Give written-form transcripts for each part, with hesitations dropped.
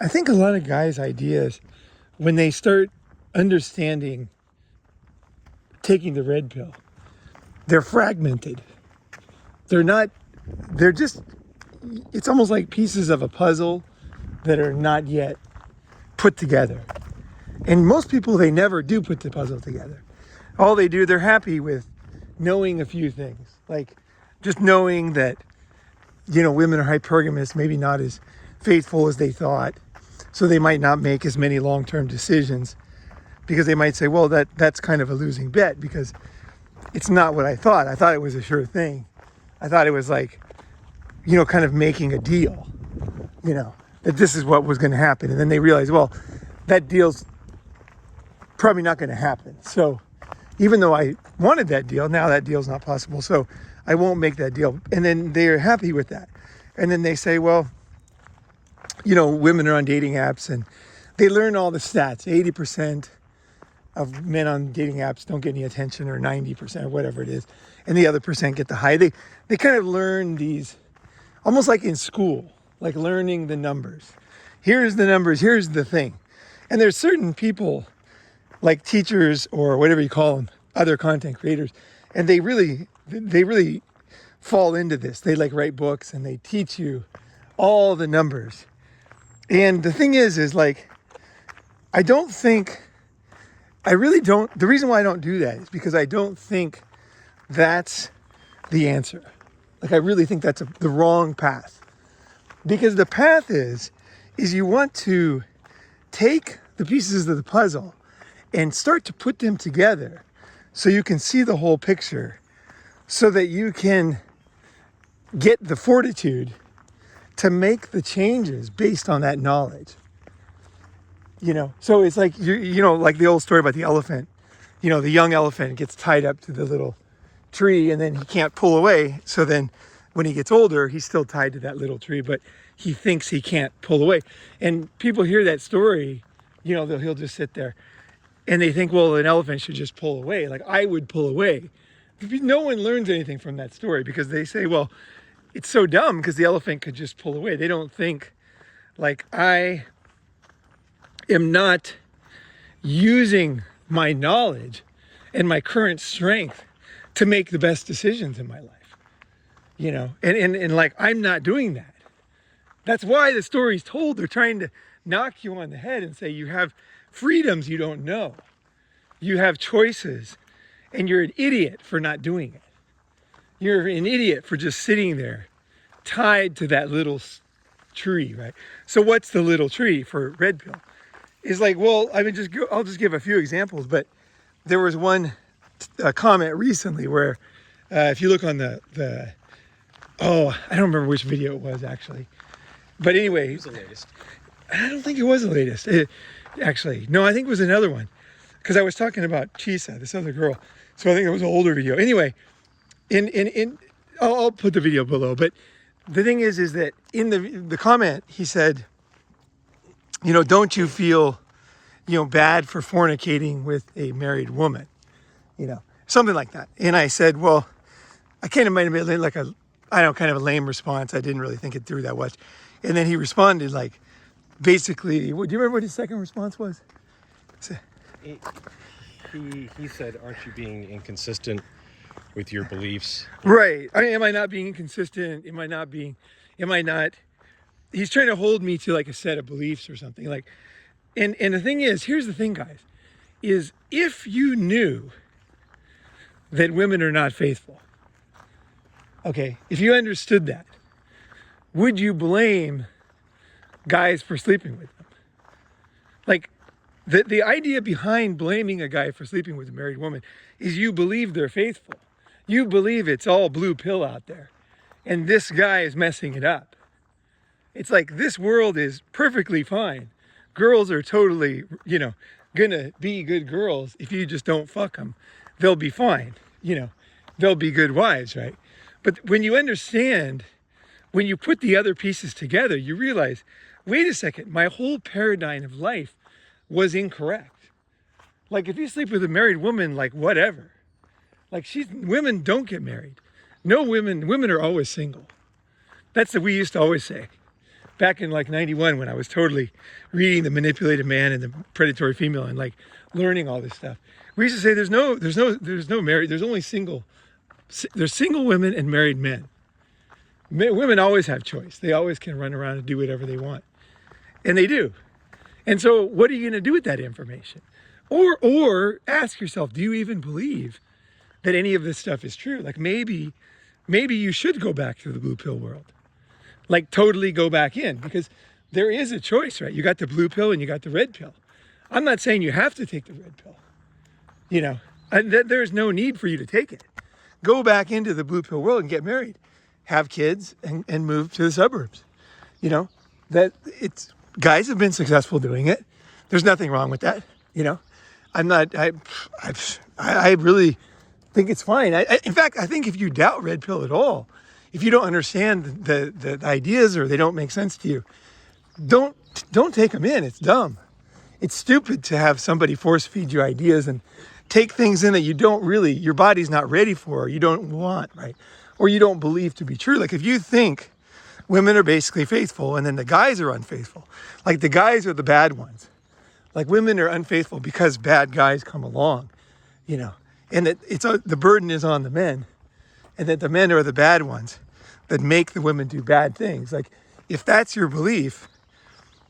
I think a lot of guys' ideas, when they start understanding taking the red pill, they're fragmented. They're not, they're just, it's almost like pieces of a puzzle that are not yet put together. And most people, they never do put the puzzle together. All they do, they're happy with knowing a few things. Like just knowing that, women are hypergamous, maybe not as faithful as they thought. So they might not make as many long-term decisions because they might say, well, that's kind of a losing bet because it's not what I thought. I thought it was a sure thing. I thought it was like, kind of making a deal, that this is what was going to happen. And then they realize, well, that deal's probably not going to happen. So even though I wanted that deal, now that deal's not possible. So I won't make that deal. And then they're happy with that. And then they say, well, women are on dating apps and they learn all the stats. 80% of men on dating apps don't get any attention, or 90% or whatever it is. And the other percent get the high. They kind of learn these, almost like in school, like learning the numbers. Here's the numbers, here's the thing. And there's certain people, like teachers or whatever you call them, other content creators, and they really fall into this. They like write books and they teach you all the numbers. And the thing is like, the reason why I don't do that is because I don't think that's the answer. Like I really think that's the wrong path. Because the path is you want to take the pieces of the puzzle and start to put them together so you can see the whole picture, so that you can get the fortitude to make the changes based on that knowledge. So it's like, like the old story about the elephant, the young elephant gets tied up to the little tree and then he can't pull away. So then when he gets older, he's still tied to that little tree, but he thinks he can't pull away. And people hear that story, he'll just sit there and they think, well, an elephant should just pull away. Like I would pull away. No one learns anything from that story because they say, well, it's so dumb because the elephant could just pull away. They don't think like I am not using my knowledge and my current strength to make the best decisions in my life, and like I'm not doing that. That's why the story's told. They're trying to knock you on the head and say you have freedoms you don't know. You have choices and you're an idiot for not doing it. You're an idiot for just sitting there tied to that little tree, right? So what's the little tree for red pill? Is like, well, I'll just give a few examples, but there was one comment recently where if you look on I don't remember which video it was actually, but anyway, it was the latest. I don't think it was the latest. Actually, no, I think it was another one because I was talking about Chisa, this other girl. So I think it was an older video. Anyway, I'll put the video below, but the thing is that in the comment, he said, don't you feel, bad for fornicating with a married woman, something like that. And I said, well, I kind of might have made like kind of a lame response. I didn't really think it through that much. And then he responded like, basically, do you remember what his second response was? He said, aren't you being inconsistent with your beliefs? Right. Am I not being inconsistent? Am I not? He's trying to hold me to like a set of beliefs or something like, and the thing is, here's the thing, guys, is if you knew that women are not faithful, okay, if you understood that, would you blame guys for sleeping with them? Like the idea behind blaming a guy for sleeping with a married woman is you believe they're faithful. You believe it's all blue pill out there and this guy is messing it up. It's like this world is perfectly fine. Girls are totally, gonna be good girls. If you just don't fuck them, they'll be fine. They'll be good wives, right? But when you understand, when you put the other pieces together, you realize, wait a second, my whole paradigm of life was incorrect. Like if you sleep with a married woman, like whatever. Like women don't get married. No, women are always single. That's what we used to always say. back in like 91 when I was totally reading The Manipulated Man and The Predatory Female and like learning all this stuff. We used to say there's no married, there's single women and married men. Women always have choice. They always can run around and do whatever they want. And they do. And so what are you going to do with that information? Or ask yourself, do you even believe that any of this stuff is true? Like maybe you should go back to the blue pill world. Like totally go back in, because there is a choice, right? You got the blue pill and you got the red pill. I'm not saying you have to take the red pill. You know, there's no need for you to take it. Go back into the blue pill world and get married, have kids, and move to the suburbs. You know, guys have been successful doing it. There's nothing wrong with that. You know, I really think it's fine. In fact, I think if you doubt red pill at all, if you don't understand the ideas or they don't make sense to you, don't take them in. It's dumb. It's stupid to have somebody force feed you ideas and take things in that you don't really, your body's not ready for, or you don't want, right? Or you don't believe to be true. Like if you think women are basically faithful and then the guys are unfaithful, like the guys are the bad ones. Like women are unfaithful because bad guys come along, you know, and that the burden is on the men, and that the men are the bad ones that make the women do bad things. Like if that's your belief,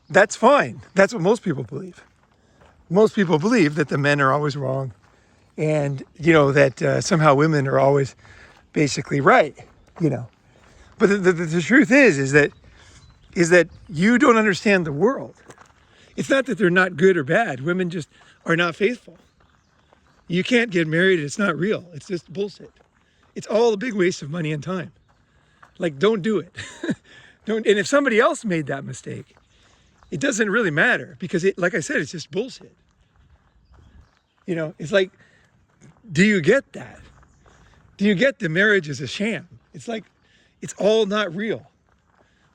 that's fine. That's what most people believe. Most people believe that the men are always wrong, and you know that somehow women are always basically right, you know. But the truth is that you don't understand the world. It's not that they're not good or bad. Women just are not faithful. You can't get married. It's not real. It's just bullshit. It's all a big waste of money and time. Like, don't do it. And if somebody else made that mistake, it doesn't really matter, because like I said, it's just bullshit. You know, it's like, do you get that? Do you get the marriage is a sham? It's like, it's all not real.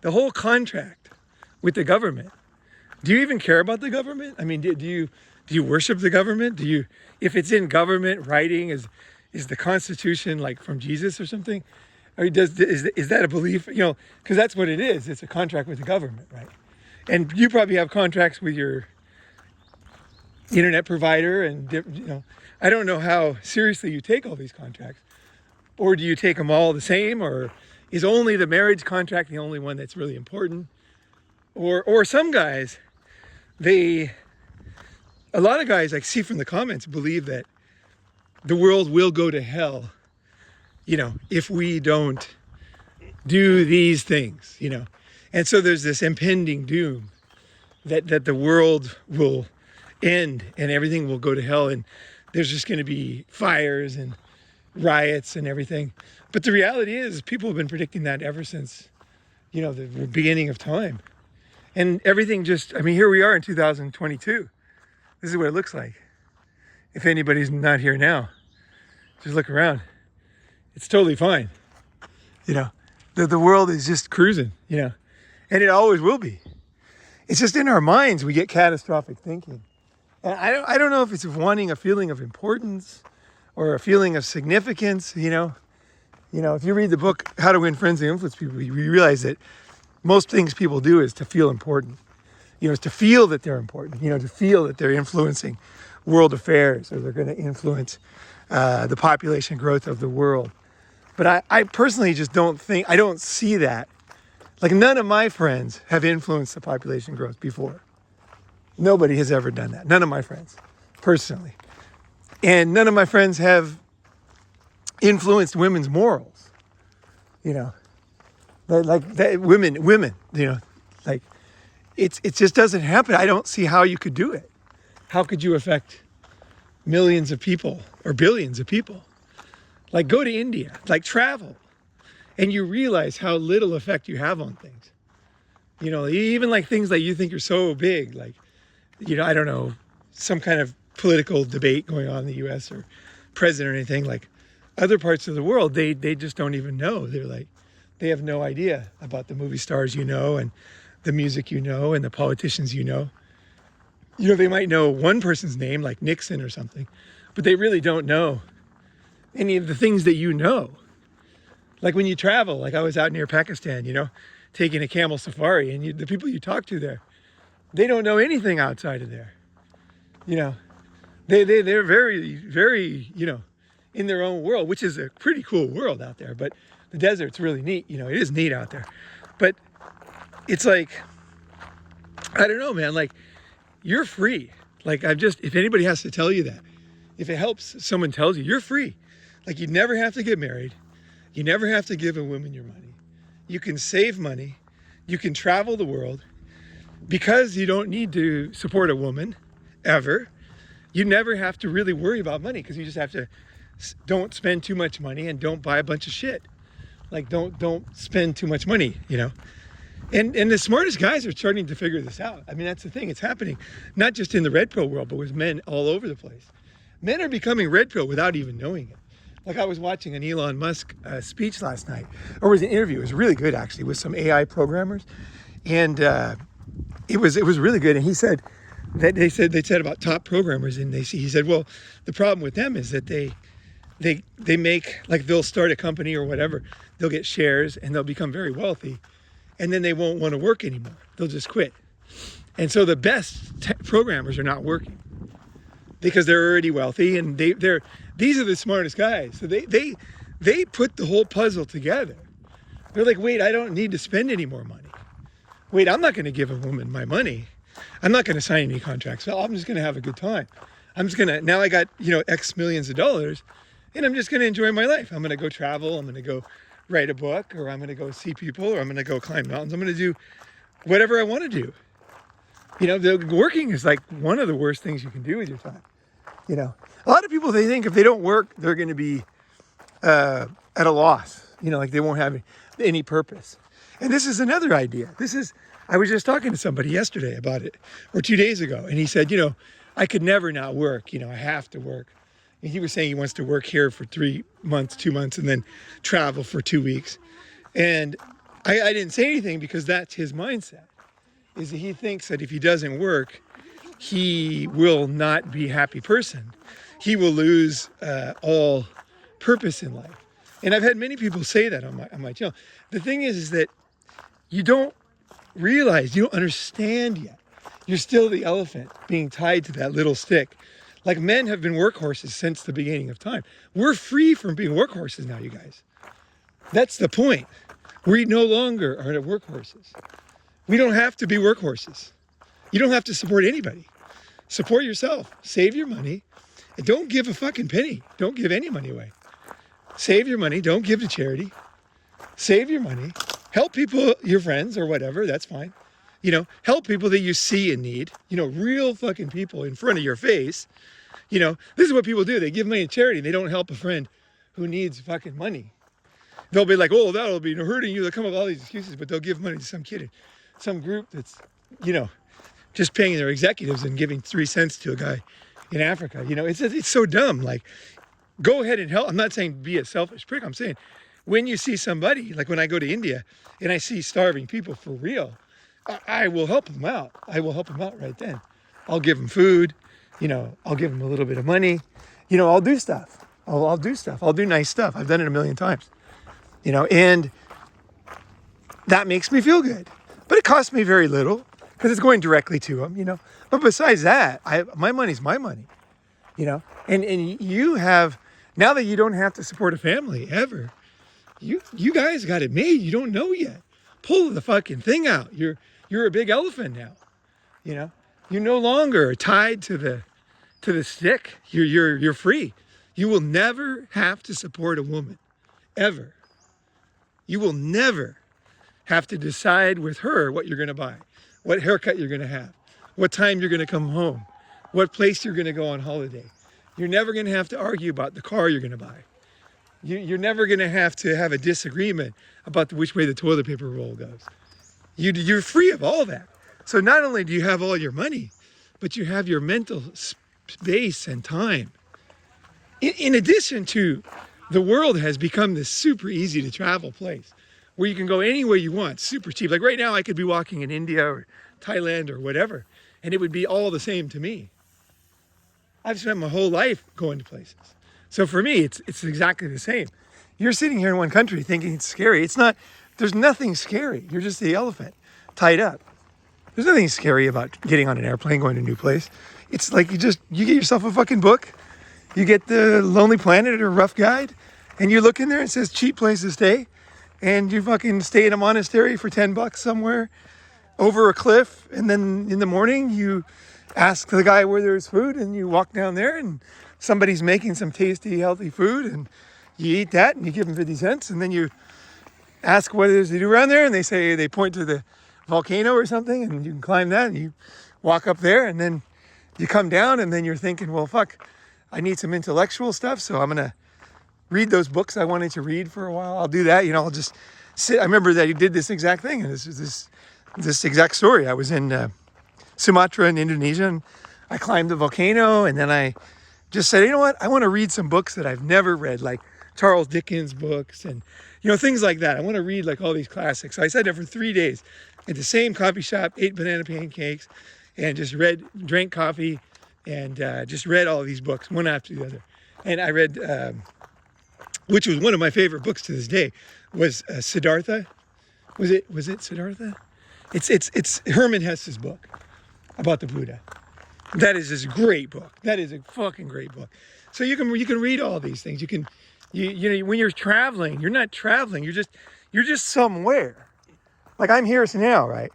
The whole contract with the government. Do you even care about the government? I mean, do you worship the government? If it's in government writing, is the Constitution like from Jesus or something? Or is that a belief? You know, because that's what it is. It's a contract with the government, right? And you probably have contracts with your internet provider, and you know, I don't know how seriously you take all these contracts, or do you take them all the same, or is only the marriage contract the only one that's really important? Or some guys, a lot of guys I see from the comments believe that the world will go to hell, you know, if we don't do these things, you know. And so there's this impending doom that the world will end and everything will go to hell, and there's just going to be fires and riots and everything. But the reality is people have been predicting that ever since, you know, the beginning of time. And everything just, I mean, here we are in 2022. This is what it looks like. If anybody's not here now, just look around. It's totally fine. You know, the world is just cruising, you know, and it always will be. It's just in our minds we get catastrophic thinking. And I don't know if it's wanting a feeling of importance or a feeling of significance, you know. You know, if you read the book, How to Win Friends and Influence People, you realize that most things people do is to feel important. You know, it's to feel that they're important, you know, to feel that they're influencing world affairs, or they're going to influence the population growth of the world. But I personally just I don't see that. Like, none of my friends have influenced the population growth before. Nobody has ever done that. None of my friends, personally. And none of my friends have influenced women's morals. You know, like that women, you know, like it just doesn't happen. I don't see how you could do it. How could you affect millions of people or billions of people? Like, go to India, like travel, and you realize how little effect you have on things. You know, even like things that you think are so big, like, you know, I don't know, some kind of political debate going on in the US or president or anything, like other parts of the world, they just don't even know. They're like, they have no idea about the movie stars, you know, and the music, you know, and the politicians, you know. You know, they might know one person's name, like Nixon or something, but they really don't know any of the things that you know. Like when you travel, like I was out near Pakistan, you know, taking a camel safari, and the people you talk to there, they don't know anything outside of there. You know, they're very, very, in their own world, which is a pretty cool world out there. But the desert's really neat. It is neat out there. But it's like, I don't know, man, like, you're free. Like, if anybody has to tell you that, if it helps someone tells you, you're free. Like, you never have to get married. You never have to give a woman your money. You can save money. You can travel the world because you don't need to support a woman ever. You never have to really worry about money because you just have to don't spend too much money and don't buy a bunch of shit. Like, don't spend too much money, And the smartest guys are starting to figure this out. I mean, that's the thing. It's happening not just in the red pill world, but with men all over the place. Men are becoming red pill without even knowing it. Like, I was watching an Elon Musk speech last night, or it was an interview. It was really good, actually, with some AI programmers, and it was really good. And he said that they said about top programmers, and he said, well, the problem with them is that they make, like, they'll start a company or whatever, they'll get shares and they'll become very wealthy, and then they won't want to work anymore. They'll just quit. And so the best programmers are not working because they're already wealthy, and these are the smartest guys. So they put the whole puzzle together. They're like, wait, I don't need to spend any more money. Wait, I'm not going to give a woman my money. I'm not going to sign any contracts. So I'm just going to have a good time. Now I got, X millions of dollars, and I'm just going to enjoy my life. I'm going to go travel. I'm going to go write a book, or I'm going to go see people, or I'm going to go climb mountains. I'm going to do whatever I want to do. The working is like one of the worst things you can do with your time. A lot of people, they think if they don't work, they're going to be at a loss. Like they won't have any purpose. And this is another idea. I was just talking to somebody yesterday about it, or 2 days ago, and he said, I could never not work. I have to work. And he was saying he wants to work here for 3 months, 2 months, and then travel for 2 weeks. And I didn't say anything because that's his mindset, is that he thinks that if he doesn't work, he will not be a happy person. He will lose all purpose in life. And I've had many people say that on my channel. The thing is that you don't realize, you don't understand yet. You're still the elephant being tied to that little stick. Like, men have been workhorses since the beginning of time. We're free from being workhorses now, you guys. That's the point. We no longer are workhorses. We don't have to be workhorses. You don't have to support anybody. Support yourself. Save your money. And don't give a fucking penny. Don't give any money away. Save your money. Don't give to charity. Save your money. Help people, your friends or whatever. That's fine. Help people that you see in need. Real fucking people in front of your face. This is what people do. They give money to charity. They don't help a friend who needs fucking money. They'll be like, oh, that'll be hurting you. They'll come up with all these excuses, but they'll give money to some kid, some group that's, just paying their executives and giving 3 cents to a guy in Africa. It's so dumb. Like, go ahead and help. I'm not saying be a selfish prick. I'm saying when you see somebody, like when I go to India and I see starving people for real, I will help them out. I will help them out right then. I'll give them food. I'll give them a little bit of money. I'll do stuff. I'll do stuff. I'll do nice stuff. I've done it a million times. And that makes me feel good. But it costs me very little because it's going directly to them, But besides that, my money's my money, And you have, now that you don't have to support a family ever, you guys got it made. You don't know yet. Pull the fucking thing out. You're a big elephant now, You're no longer tied to the stick. You're free. You will never have to support a woman, ever. You will never have to decide with her what you're going to buy, what haircut you're going to have, what time you're going to come home, what place you're going to go on holiday. You're never going to have to argue about the car you're going to buy. You're never going to have a disagreement about which way the toilet paper roll goes. You're free of all that. So not only do you have all your money, but you have your mental space and time. In addition to, the world has become this super easy to travel place where you can go anywhere you want, super cheap. Like right now, I could be walking in India or Thailand or whatever, and it would be all the same to me. I've spent my whole life going to places. So for me, it's exactly the same. You're sitting here in one country thinking it's scary. It's not. There's nothing scary. You're just the elephant tied up. There's nothing scary about getting on an airplane, going to a new place. It's like you get yourself a fucking book. You get the Lonely Planet or Rough Guide, and you look in there and it says cheap place to stay. And you fucking stay in a monastery for $10 somewhere over a cliff. And then in the morning you ask the guy where there's food, and you walk down there and somebody's making some tasty, healthy food, and you eat that and you give them 50 cents. And then you ask what it is they do around there, and they point to the volcano or something, and you can climb that, and you walk up there, and then you come down, and then you're thinking, well, fuck, I need some intellectual stuff, so I'm gonna read those books I wanted to read for a while. I'll do that, I'll just sit. I remember that he did this exact thing, and this exact story. I was in Sumatra in Indonesia, and I climbed the volcano, and then I just said, you know what, I want to read some books that I've never read, like Charles Dickens books and things like that. I want to read like all these classics. So I sat there for 3 days at the same coffee shop, ate banana pancakes, and just drank coffee, and just read all of these books one after the other. And I read, which was one of my favorite books to this day, was Siddhartha. Was it Siddhartha? It's Herman Hesse's book about the Buddha. That is this great book. That is a fucking great book. So you can read all these things. When you're traveling, you're not traveling. You're just somewhere. Like I'm here now, right?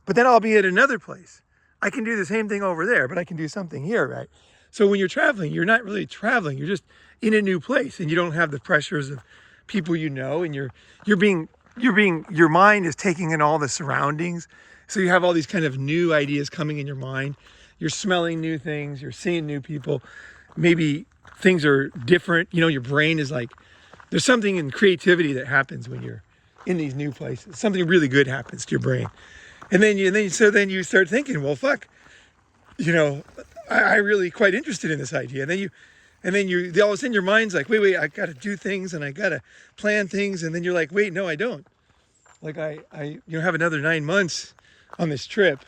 But then I'll be at another place. I can do the same thing over there, but I can do something here, right? So when you're traveling, you're not really traveling. You're just in a new place, and you don't have the pressures of people and your mind is taking in all the surroundings. So you have all these kind of new ideas coming in your mind. You're smelling new things. You're seeing new people. Maybe things are different. Your brain is like, there's something in creativity that happens when you're in these new places. Something really good happens to your brain. And then you start thinking, well, fuck, I really quite interested in this idea. And then all of a sudden your mind's like, wait, I got to do things, and I got to plan things. And then you're like, wait, no, I don't. Like I have another 9 months on this trip.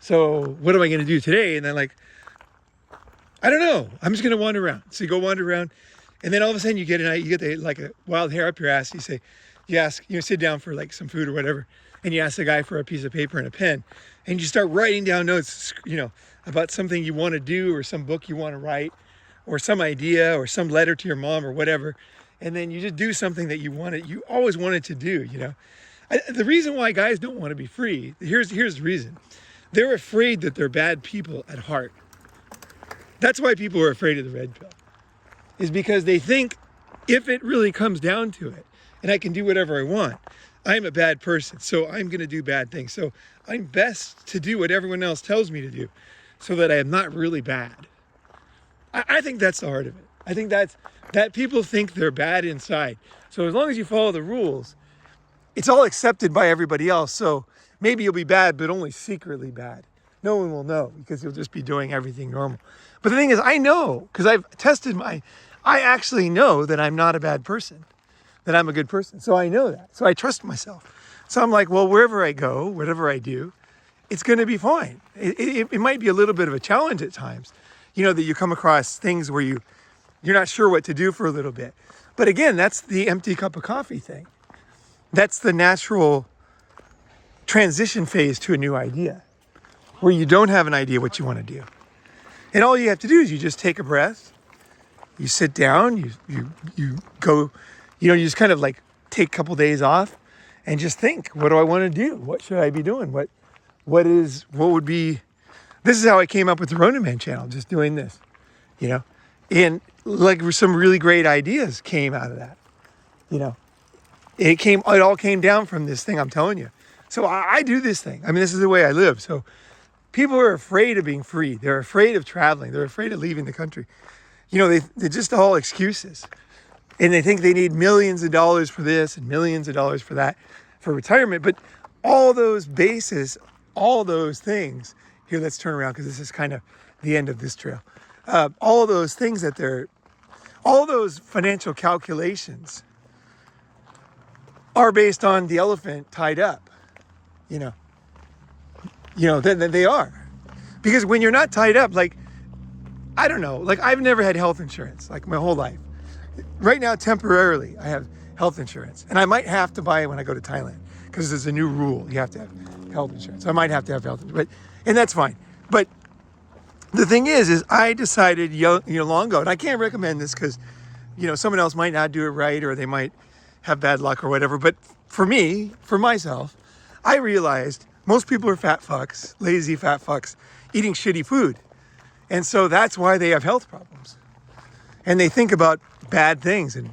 So what am I going to do today? And then I don't know. I'm just going to wander around. So you go wander around, and then all of a sudden you get a wild hair up your ass. You sit down for like some food or whatever, and you ask the guy for a piece of paper and a pen, and you start writing down notes, about something you want to do, or some book you want to write, or some idea, or some letter to your mom or whatever. And then you just do something that you always wanted to do, The reason why guys don't want to be free, here's the reason. They're afraid that they're bad people at heart. That's why people are afraid of the red pill, is because they think if it really comes down to it, and I can do whatever I want, I'm a bad person, so I'm going to do bad things. So I'm best to do what everyone else tells me to do, so that I am not really bad. I think that's the heart of it. I think that people think they're bad inside. So as long as you follow the rules, it's all accepted by everybody else. So maybe you'll be bad, but only secretly bad. No one will know, because you'll just be doing everything normal. But the thing is, I know, because I've tested I actually know that I'm not a bad person, that I'm a good person. So I know that. So I trust myself. So I'm like, well, wherever I go, whatever I do, it's going to be fine. It might be a little bit of a challenge at times, that you come across things where you're not sure what to do for a little bit. But again, that's the empty cup of coffee thing. That's the natural transition phase to a new idea, where you don't have an idea what you want to do. And all you have to do is you just take a breath, you sit down, you go, you just kind of like take a couple days off and just think, what do I want to do? What should I be doing? What would be, this is how I came up with the Ronin Man channel, just doing this, and like some really great ideas came out of that, it all came down from this thing I'm telling you. So I do this thing. I mean, this is the way I live. So people are afraid of being free. They're afraid of traveling. They're afraid of leaving the country. They're just all excuses. And they think they need millions of dollars for this and millions of dollars for that, for retirement. But all those bases, all those things, here, let's turn around, because this is kind of the end of this trail. All of those things all those financial calculations are based on the elephant tied up, then they are. Because when you're not tied up, like, I don't know, like I've never had health insurance, like my whole life. Right now, temporarily, I have health insurance. And I might have to buy it when I go to Thailand because there's a new rule. You have to have health insurance. I might have to have health insurance, and that's fine. But the thing is I decided long ago, and I can't recommend this because, someone else might not do it right or they might have bad luck or whatever. But for me, for myself, I realized most people are fat fucks, lazy fat fucks, eating shitty food. And so that's why they have health problems. And they think about bad things and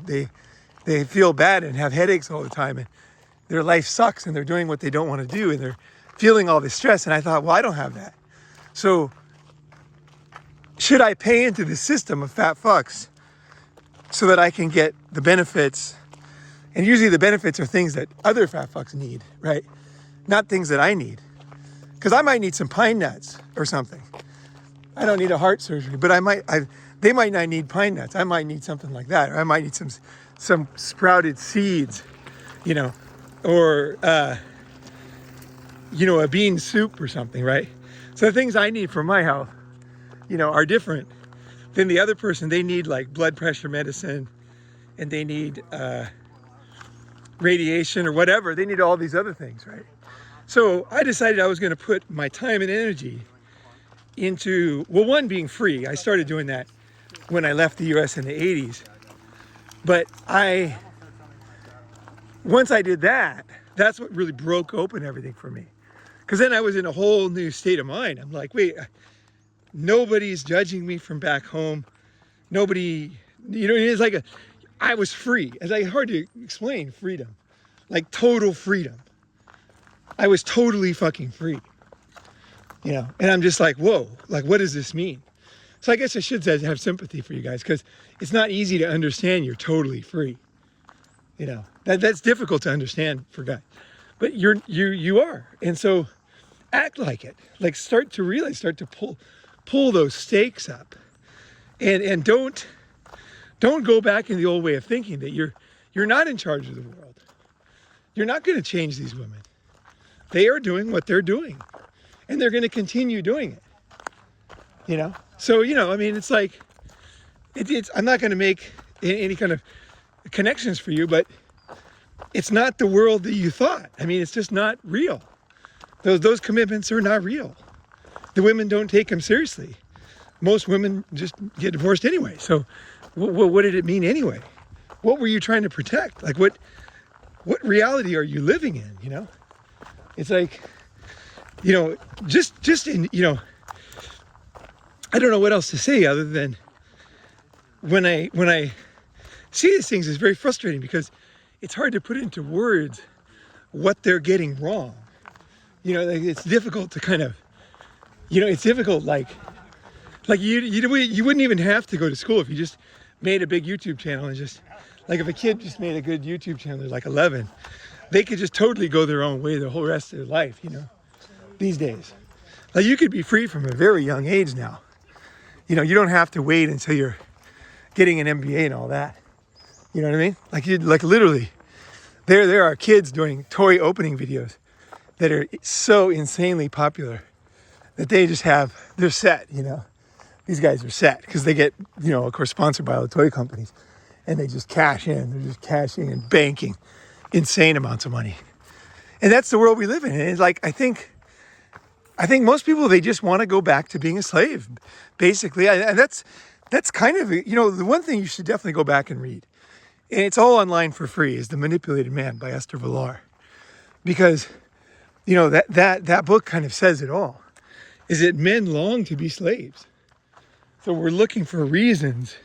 they feel bad and have headaches all the time and their life sucks and they're doing what they don't want to do and they're feeling all this stress. And I thought, well, I don't have that. So should I pay into the system of fat fucks so that I can get the benefits? And usually the benefits are things that other fat fucks need, right? Not things that I need. Because I might need some pine nuts or something. I don't need a heart surgery, but they might not need pine nuts. I might need something like that. Or I might need some sprouted seeds, or, a bean soup or something, right? So the things I need for my health, are different than the other person. They need like blood pressure medicine and they need radiation or whatever. They need all these other things, right? So I decided I was going to put my time and energy into, well, one, being free. I started doing that when I left the US in the 80s. But once I did that, that's what really broke open everything for me. Because then I was in a whole new state of mind. I'm like, wait, nobody's judging me from back home. Nobody, it's like I was free. It's like hard to explain freedom. Like total freedom. I was totally fucking free. And I'm just like, whoa, like what does this mean? So I guess I should have sympathy for you guys because it's not easy to understand you're totally free. That's difficult to understand for guys. But you are. And so act like it. Like start to pull those stakes up. And don't go back in the old way of thinking that you're not in charge of the world. You're not going to change these women. They are doing what they're doing. And they're going to continue doing it. So, it's like, I'm not going to make any kind of connections for you, but it's not the world that you thought. It's just not real. Those commitments are not real. The women don't take them seriously. Most women just get divorced anyway. So what did it mean anyway? What were you trying to protect? Like what reality are you living in, It's like, just in, I don't know what else to say other than when I see these things, it's very frustrating because it's hard to put into words what they're getting wrong. It's difficult to kind of, it's difficult like you wouldn't even have to go to school if you just made a big YouTube channel and just, like if a kid just made a good YouTube channel, they're like 11, they could just totally go their own way the whole rest of their life, these days. Like you could be free from a very young age now. You don't have to wait until you're getting an MBA and all that. You know what I mean? Like literally, there are kids doing toy opening videos that are so insanely popular that they just they're set, These guys are set because they get, of course, sponsored by all the toy companies and they just cash in. They're just cashing and banking insane amounts of money. And that's the world we live in. And it's like, I think most people, they just want to go back to being a slave, basically. And that's kind of, the one thing you should definitely go back and read. And it's all online for free, is The Manipulated Man by Esther Villar. Because, that book kind of says it all. Is that men long to be slaves. So we're looking for reasons.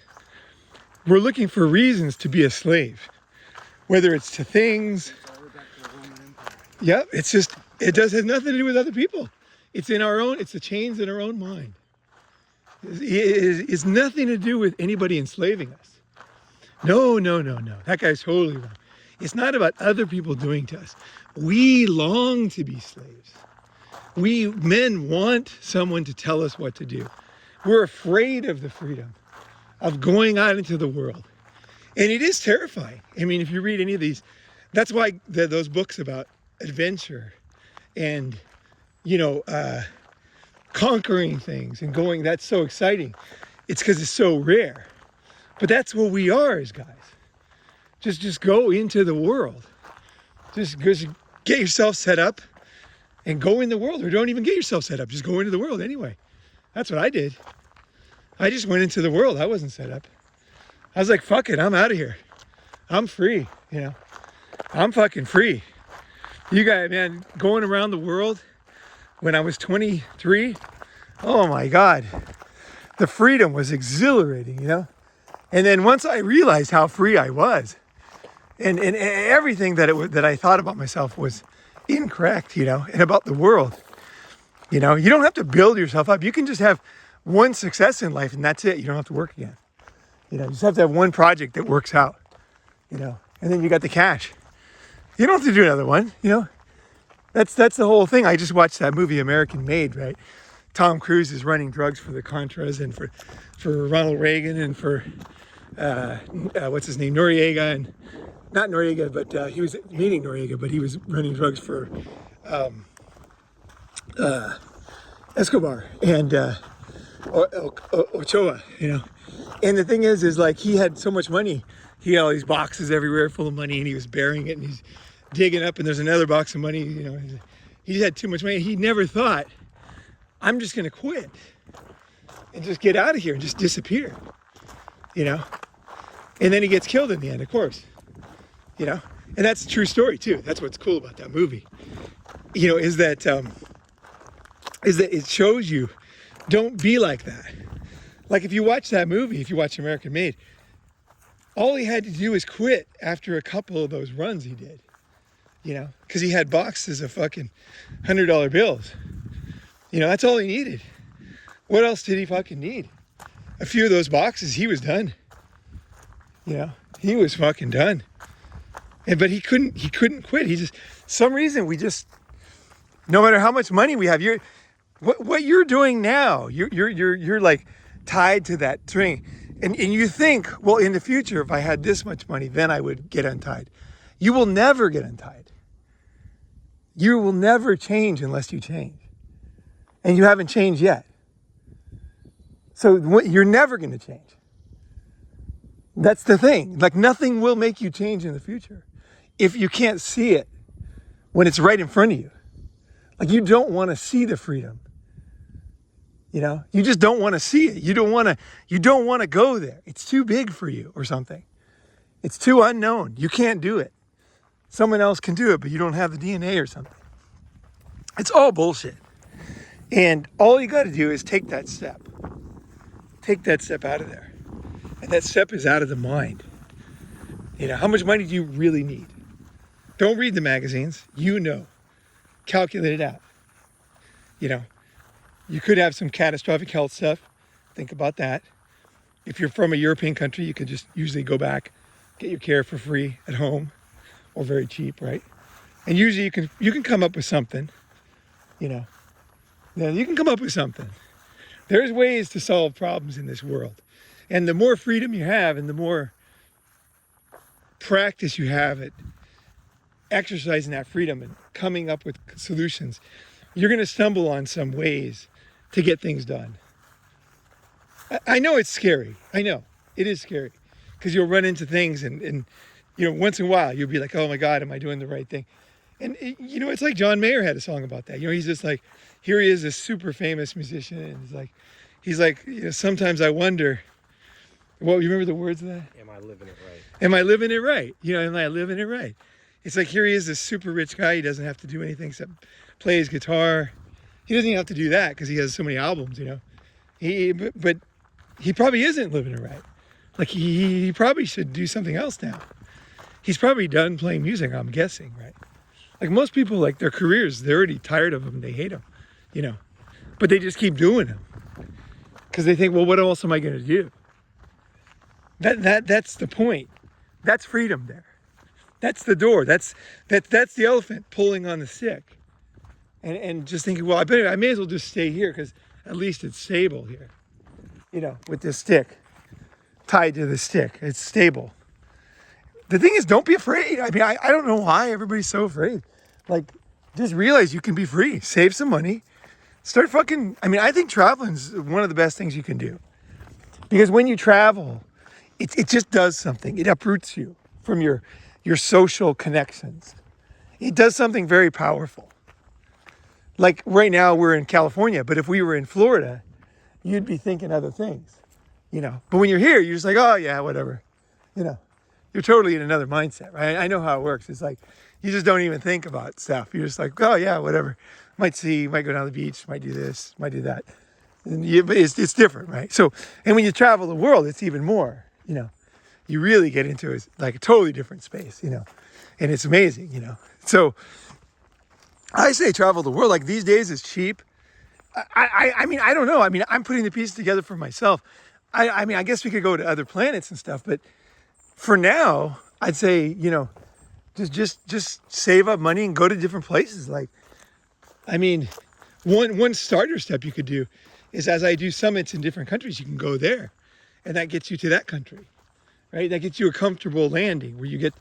We're looking for reasons to be a slave. Whether it's to things. Yeah, it's just, it has nothing to do with other people. It's the chains in our own mind. It's nothing to do with anybody enslaving us. No. That guy's totally wrong. It's not about other people doing to us. We long to be slaves. We men want someone to tell us what to do. We're afraid of the freedom of going out into the world. And it is terrifying. If you read any of these, that's why those books about adventure and, conquering things and going, that's so exciting. It's because it's so rare. But that's what we are as guys. Just go into the world. Just get yourself set up and go in the world, or don't even get yourself set up. Just go into the world anyway. That's what I did. I just went into the world. I wasn't set up. I was like, fuck it, I'm out of here. I'm free, you know. I'm fucking free. You guys, man, going around the world when I was 23, oh my God. The freedom was exhilarating, you know. And then once I realized how free I was, and everything that I thought about myself was incorrect, you know, and about the world. You know, you don't have to build yourself up. You can just have one success in life and that's it. You don't have to work again. You know, you just have to have one project that works out, you know, and then you got the cash. You don't have to do another one, you know. That's the whole thing. I just watched that movie American Made, right? Tom Cruise is running drugs for the Contras and for Ronald Reagan and for, what's his name, Noriega, and not Noriega, but he was meeting Noriega, but he was running drugs for Escobar and Ochoa, you know. And the thing is like he had so much money. He had all these boxes everywhere full of money, and he was burying it, and he's digging up, and there's another box of money, you know. He had too much money. He never thought, I'm just going to quit and just get out of here and just disappear, you know. And then he gets killed in the end, of course, you know. And that's a true story too. That's what's cool about that movie, you know, is that it shows you, don't be like that. Like if you watch that movie, if you watch American Made, all he had to do is quit after a couple of those runs he did, you know, because he had boxes of fucking $100 bills. You know, that's all he needed. What else did he fucking need? A few of those boxes, he was done. You know, he was fucking done. But he couldn't quit. He just, some reason we just, no matter how much money we have, what you're doing now, you're like tied to that string. And you think, well, in the future, if I had this much money, then I would get untied. You will never get untied. You will never change unless you change. And you haven't changed yet. So you're never going to change. That's the thing. Like nothing will make you change in the future if you can't see it when it's right in front of you. Like you don't want to see the freedom. You know, you just don't want to see it. You don't want to go there. It's too big for you or something. It's too unknown. You can't do it. Someone else can do it, but you don't have the DNA or something. It's all bullshit. And all you got to do is take that step. Take that step out of there. And that step is out of the mind. You know, how much money do you really need? Don't read the magazines. You know. Calculate it out. You know, you could have some catastrophic health stuff. Think about that. If you're from a European country, you could just usually go back, get your care for free at home or very cheap, right? And usually you can come up with something, you know. Yeah, you can come up with something. There's ways to solve problems in this world. And the more freedom you have and the more practice you have at exercising that freedom and coming up with solutions, you're going to stumble on some ways to get things done. I know it's scary. I know it is scary because you'll run into things and you know, once in a while you'll be like, oh my God, am I doing the right thing? And you know, it's like John Mayer had a song about that. You know, he's just like, here he is, this super famous musician, and he's like, you know, sometimes I wonder, well, you remember the words of that? Am I living it right? Am I living it right? You know, am I living it right? It's like, here he is, this super rich guy. He doesn't have to do anything except play his guitar. He doesn't even have to do that because he has so many albums, you know. But he probably isn't living it right. Like he probably should do something else now. He's probably done playing music, I'm guessing, right? Like most people, like their careers, they're already tired of them. They hate them, you know. But they just keep doing them because they think, well, what else am I going to do? That's the point. That's freedom there. That's the door. That's the elephant pulling on the stick. And just thinking, well, I may as well just stay here because at least it's stable here. You know, with this stick tied to the stick. It's stable. The thing is, don't be afraid. I mean, I don't know why everybody's so afraid. Like, just realize you can be free. Save some money. Start fucking, I mean, I think traveling is one of the best things you can do. Because when you travel, it just does something. It uproots you. from your social connections. It does something very powerful. Like right now we're in California, but if we were in Florida, you'd be thinking other things, you know. But when you're here, you're just like, oh yeah, whatever, you know. You're totally in another mindset, right? I know how it works. It's like you just don't even think about stuff. You're just like, oh yeah, whatever. Might go down to the beach, might do this, might do that. But it's different, right? So, and when you travel the world, it's even more, you know. You really get into it, like a totally different space, you know. And it's amazing, you know. So I say travel the world. Like these days it's cheap. I mean, I don't know. I mean, I'm putting the pieces together for myself. I mean, I guess we could go to other planets and stuff, but for now, I'd say, you know, just save up money and go to different places. Like, I mean, one starter step you could do is, as I do summits in different countries, you can go there, and that gets you to that country, right? That gets you a comfortable landing where you get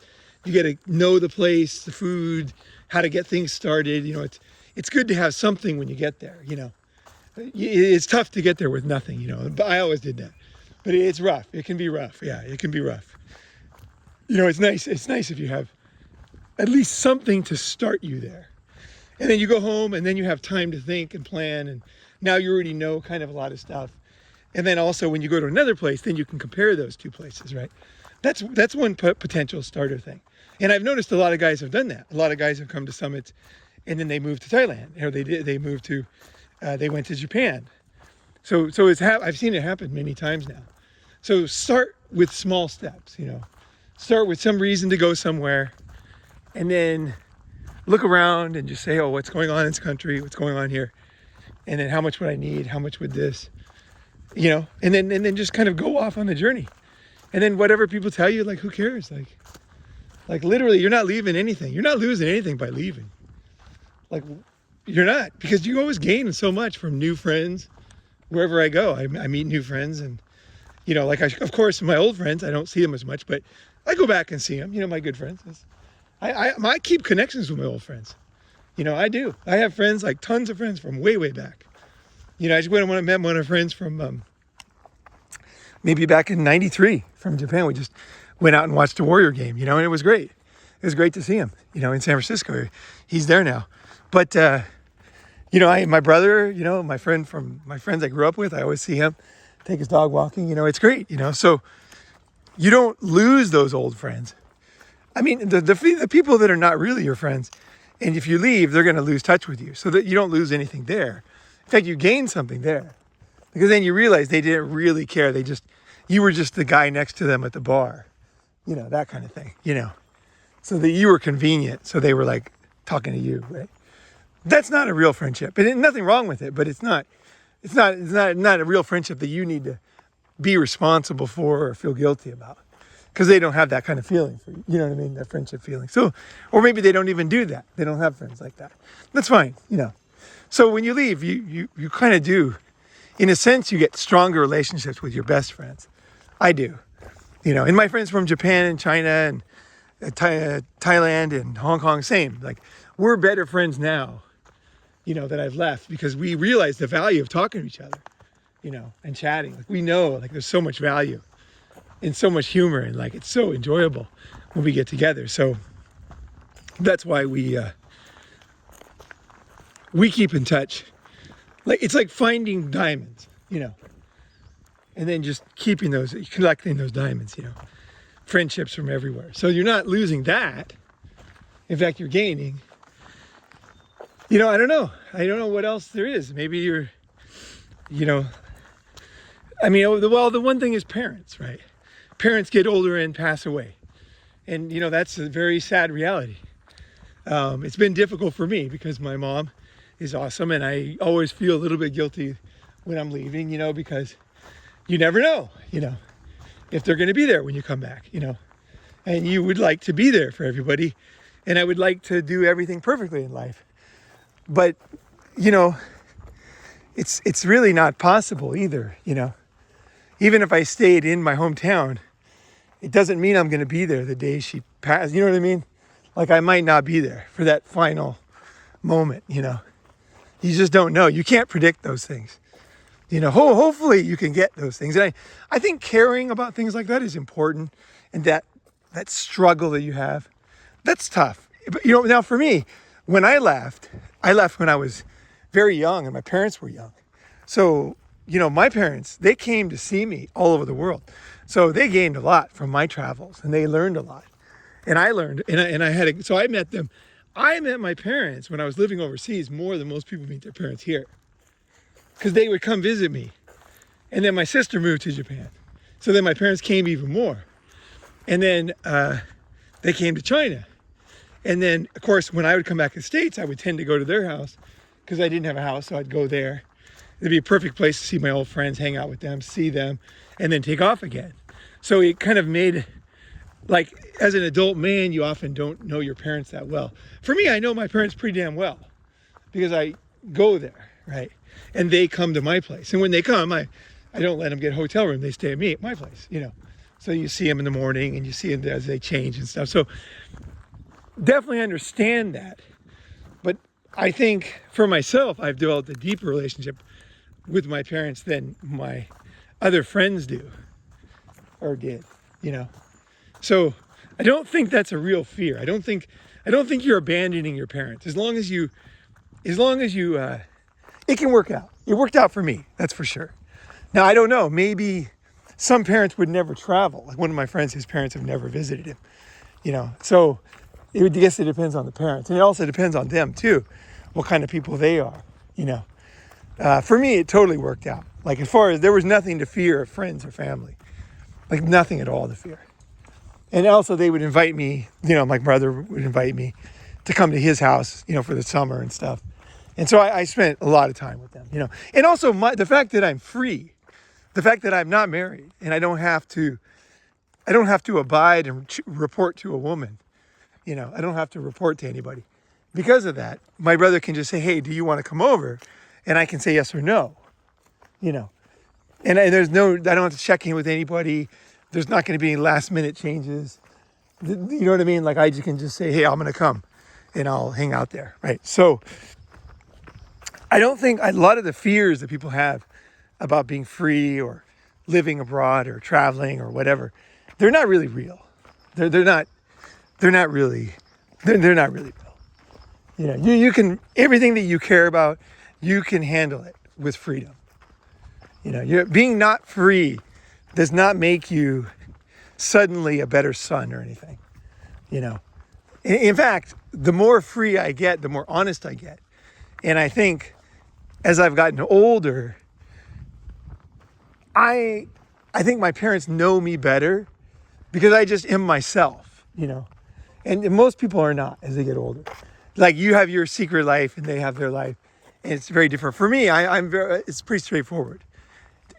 to know the place, the food, how to get things started. You know, it's good to have something when you get there. You know, it's tough to get there with nothing. You know, but I always did that, but it's rough. It can be rough. Yeah, it can be rough. You know, it's nice. It's nice if you have at least something to start you there. And then you go home and then you have time to think and plan. And now you already know kind of a lot of stuff. And then also when you go to another place, then you can compare those two places, right? That's one potential starter thing. And I've noticed a lot of guys have done that. A lot of guys have come to summits and then they moved to Thailand, or they went to Japan. So I've seen it happen many times now. So start with small steps, you know. Start with some reason to go somewhere, and then look around and just say, oh, what's going on in this country? What's going on here? And then how much would I need? How much would this? You know, and then just kind of go off on the journey. And then whatever people tell you, like, who cares? Like literally, you're not leaving anything. You're not losing anything by leaving. Like, you're not, because you always gain so much from new friends. Wherever I go, I meet new friends, and you know, like of course, my old friends, I don't see them as much, but I go back and see them, you know, my good friends. I keep connections with my old friends. You know, I do. I have friends, like tons of friends from way, way back. You know, I just went and met one of my friends from maybe back in '93 from Japan. We just went out and watched a Warrior game, you know, and it was great. It was great to see him, you know, in San Francisco. He's there now. But, you know, my brother, you know, my friends I grew up with, I always see him, take his dog walking, you know, it's great, you know. So you don't lose those old friends. I mean, the people that are not really your friends, and if you leave, they're going to lose touch with you, so that you don't lose anything there. In fact, you gain something there, because then you realize they didn't really care. You were just the guy next to them at the bar, you know, that kind of thing, you know, so that you were convenient. So they were like talking to you, right? That's not a real friendship, and nothing wrong with it, but it's not a real friendship that you need to be responsible for or feel guilty about, because they don't have that kind of feeling for you. You know what I mean? That friendship feeling. So, or maybe they don't even do that. They don't have friends like that. That's fine, you know. So when you leave, you kind of do, in a sense, you get stronger relationships with your best friends. I do, you know, and my friends from Japan and China and Thailand and Hong Kong, same. Like, we're better friends now, you know, that I've left, because we realize the value of talking to each other, you know, and chatting. Like, we know, like, there's so much value and so much humor, and like, it's so enjoyable when we get together. So that's why we keep in touch. Like, it's like finding diamonds, you know, and then just collecting those diamonds, you know, friendships from everywhere. So you're not losing that. In fact, you're gaining. You know, I don't know what else there is. Maybe you're, you know, I mean, well, the one thing is parents, right? Parents get older and pass away. And, you know, that's a very sad reality. It's been difficult for me, because my mom is awesome, and I always feel a little bit guilty when I'm leaving, you know, because you never know, you know, if they're going to be there when you come back, you know, and you would like to be there for everybody. And I would like to do everything perfectly in life. But, you know, it's really not possible either, you know. Even if I stayed in my hometown, it doesn't mean I'm going to be there the day she passed. You know what I mean? Like, I might not be there for that final moment, you know. You just don't know. You can't predict those things. You know, hopefully you can get those things. And I think caring about things like that is important, and that that struggle that you have, that's tough. But now for me, when I left when I was very young and my parents were young. So, my parents, they came to see me all over the world. So they gained a lot from my travels and they learned a lot. And I learned, so I met them. I met my parents when I was living overseas more than most people meet their parents here. Because they would come visit me. And then my sister moved to Japan. So then my parents came even more. And then they came to China. And then, of course, when I would come back to the States, I would tend to go to their house because I didn't have a house, so I'd go there. It'd be a perfect place to see my old friends, hang out with them, see them, and then take off again. So it kind of made, like, as an adult man, you often don't know your parents that well. For me, I know my parents pretty damn well because I go there, right? And they come to my place. And when they come, I don't let them get a hotel room. They stay at my place, So you see them in the morning and you see them as they change and stuff. So definitely understand that. But I think for myself, I've developed a deeper relationship with my parents than my other friends do or did, So I don't think that's a real fear. I don't think you're abandoning your parents. As long as you, it can work out. It worked out for me, that's for sure. Now, I don't know, maybe some parents would never travel. Like one of my friends, his parents have never visited him, So I guess it depends on the parents. And it also depends on them too, what kind of people they are, For me, it totally worked out. Like as far as there was nothing to fear of friends or family, like nothing at all to fear. And also they would invite me, my brother would invite me to come to his house, for the summer and stuff. And so I spent a lot of time with them, And also the fact that I'm free, the fact that I'm not married and I don't have to abide and report to a woman. I don't have to report to anybody. Because of that, my brother can just say, hey, do you want to come over? And I can say yes or no, And I don't have to check in with anybody. There's not going to be any last minute changes. You know what I mean? Like I can just say, hey, I'm going to come and I'll hang out there, right? So I don't think a lot of the fears that people have about being free or living abroad or traveling or whatever, they're not really real. They're not really real. You can, everything that you care about, you can handle it with freedom. Being not free does not make you suddenly a better son or anything. In fact, the more free I get, the more honest I get. And I think as I've gotten older, I think my parents know me better because I just am myself, And most people are not as they get older. Like you have your secret life and they have their life. And it's very different. For me, it's pretty straightforward.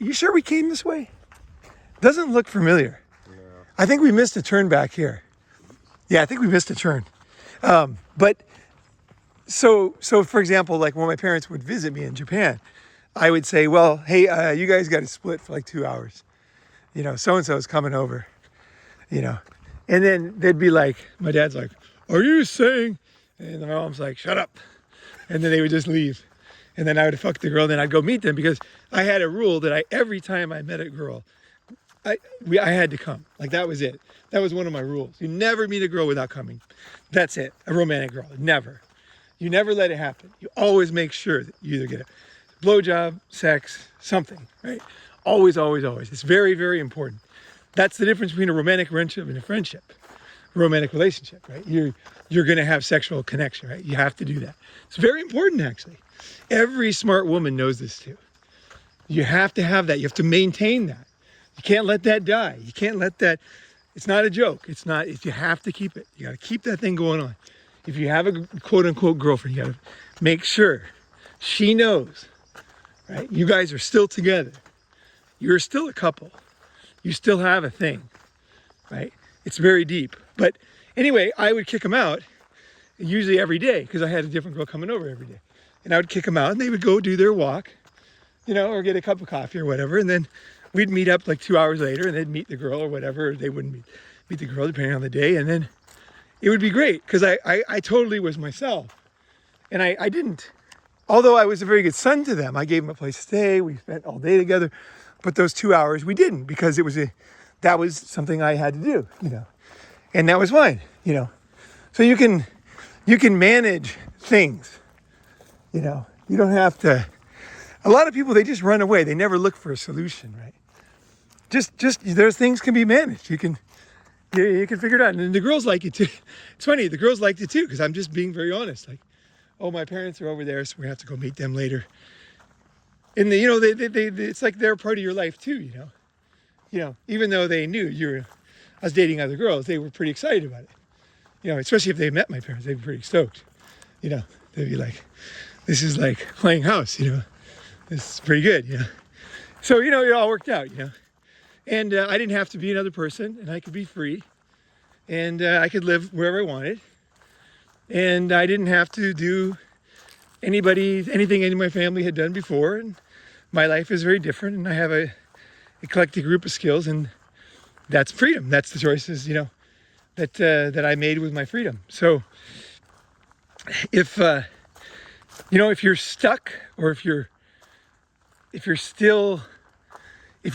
You sure we came this way? Doesn't look familiar. No. I think we missed a turn back here. Yeah, I think we missed a turn. But so for example, like when my parents would visit me in Japan, I would say, well, hey, you guys got to split for like 2 hours. So-and-so's coming over, And then they'd be like, my dad's like, are you saying? And my mom's like, shut up. And then they would just leave. And then I would fuck the girl. Then I'd go meet them because I had a rule that every time I met a girl, I had to come. Like that was it. That was one of my rules. You never meet a girl without coming. That's it. A romantic girl. Never. You never let it happen. You always make sure that you either get a blowjob, sex, something, right? Always, always, always. It's very, very important. That's the difference between a romantic friendship and a friendship. A romantic relationship, right? You're going to have sexual connection, right? You have to do that. It's very important, actually. Every smart woman knows this too. You have to have that. You have to maintain that. You can't let that die. You can't let that. It's not a joke. It's not. You have to keep it. You got to keep that thing going on. If you have a quote unquote girlfriend, you got to make sure she knows, right? You guys are still together. You're still a couple. You still have a thing, right? It's very deep. But anyway, I would kick them out usually every day because I had a different girl coming over every day. And I would kick them out and they would go do their walk, or get a cup of coffee or whatever. And then we'd meet up like 2 hours later and they'd meet the girl or whatever. Or they wouldn't meet the girl depending on the day. And then it would be great because I totally was myself. And I didn't, although I was a very good son to them, I gave them a place to stay. We spent all day together. But those 2 hours we didn't because that was something I had to do, And that was fine, you know. So you can manage things, you know. You don't have to. A lot of people, they just run away. They never look for a solution, right? Just there's things can be managed. You can figure it out. And the girls like it too. It's funny, the girls liked it too, because I'm just being very honest. Like, oh, my parents are over there, so we're gonna have to go meet them later. And you know, it's like they're part of your life too, you know. You know, even though they knew I was dating other girls, they were pretty excited about it. You know, especially if they met my parents, they'd be pretty stoked. You know, they'd be like, this is like playing house, you know. This is pretty good, you know. So, you know, it all worked out, you know. And I didn't have to be another person, and I could be free. And I could live wherever I wanted. And I didn't have to do anything any of my family had done before. And my life is very different, and I have a eclectic group of skills, and that's freedom. That's the choices, you know, that I made with my freedom. So if you know, if you're stuck, or if you're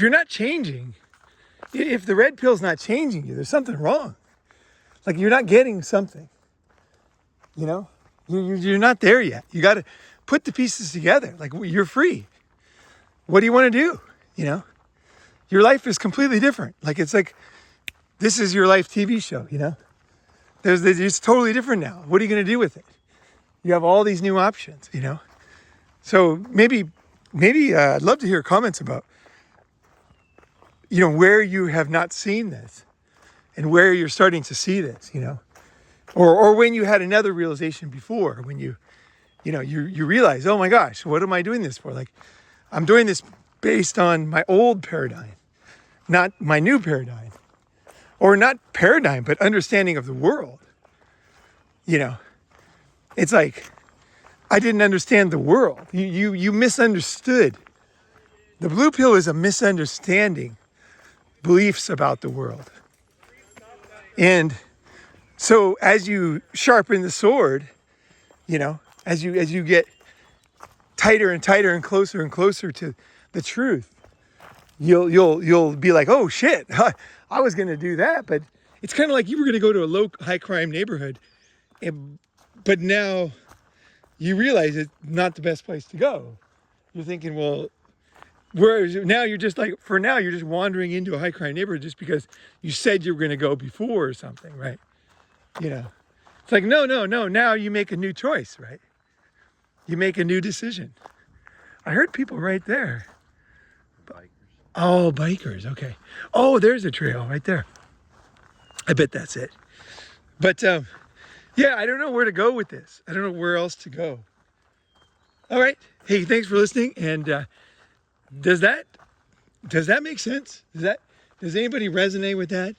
not changing, if the red pill's not changing you, there's something wrong. Like, you're not getting something, you know. You're not there yet. You got to put the pieces together. Like, you're free. What do you want to do? You know, your life is completely different. Like, it's like, this is your life TV show, you know. It's totally different now. What are you going to do with it? You have all these new options, you know. So maybe I'd love to hear comments about, you know, where you have not seen this and where you're starting to see this, you know, or when you had another realization before, when you realize, oh my gosh, what am I doing this for? Like, I'm doing this based on my old paradigm, not my new paradigm. Or not paradigm, but understanding of the world. You know, it's like, I didn't understand the world. You misunderstood. The blue pill is a misunderstanding beliefs about the world. And so as you sharpen the sword, you know, as you get tighter and tighter and closer to the truth, you'll be like, oh shit, I was going to do that. But it's kind of like you were going to go to a high crime neighborhood, but now you realize it's not the best place to go. You're thinking, well, now you're just like, for now, you're just wandering into a high crime neighborhood just because you said you were going to go before or something, right? You know, it's like, no. Now you make a new choice, right? You make a new decision. I heard people right there. Oh, bikers. Okay. Oh, there's a trail right there. I bet that's it. But yeah, I don't know where to go with this. I don't know where else to go. All right. Hey, thanks for listening. And does that make sense? Does anybody resonate with that?